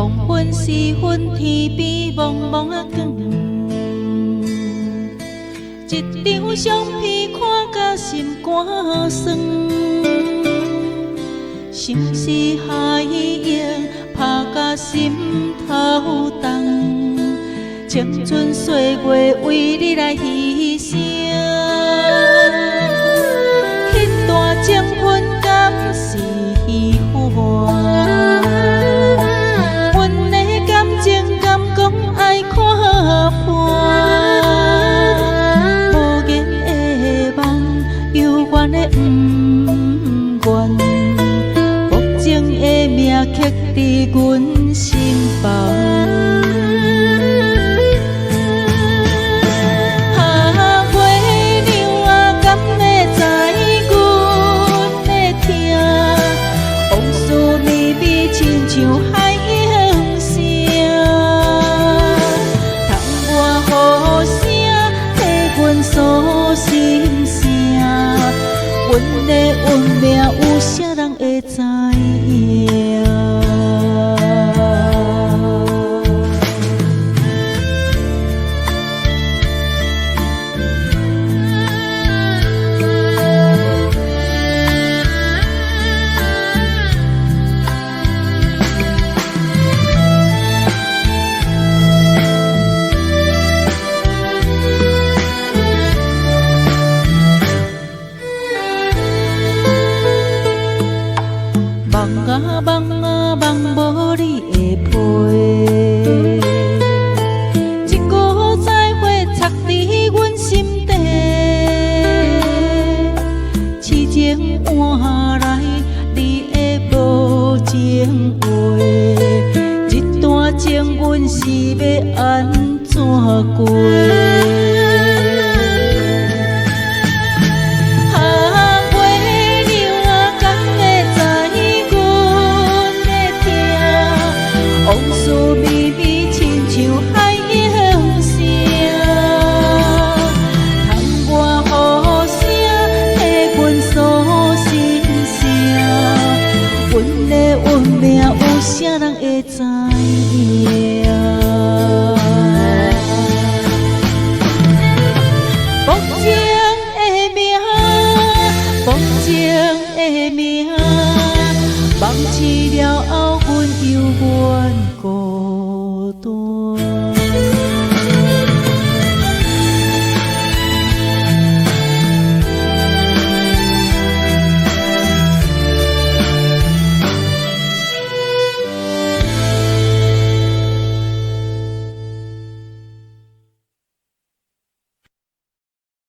黄昏时分，天边茫茫啊光，一张相片看甲心肝酸，心事海涌拍甲心头重，青春岁月为你来牺牲，迄段情分敢是虚幻？阮的感情敢讲爱看破？幽怨的不愿，薄情的命刻伫阮心房。月娘啊，敢会知阮的痛？往事绵绵，亲像海涌声。窗外雨声替阮诉心声。阮的运命有啥人会知影？梦无你的陪，一句再会插伫阮心底，痴情换来你的无情话，一段情阮是要安怎过？往事绵绵。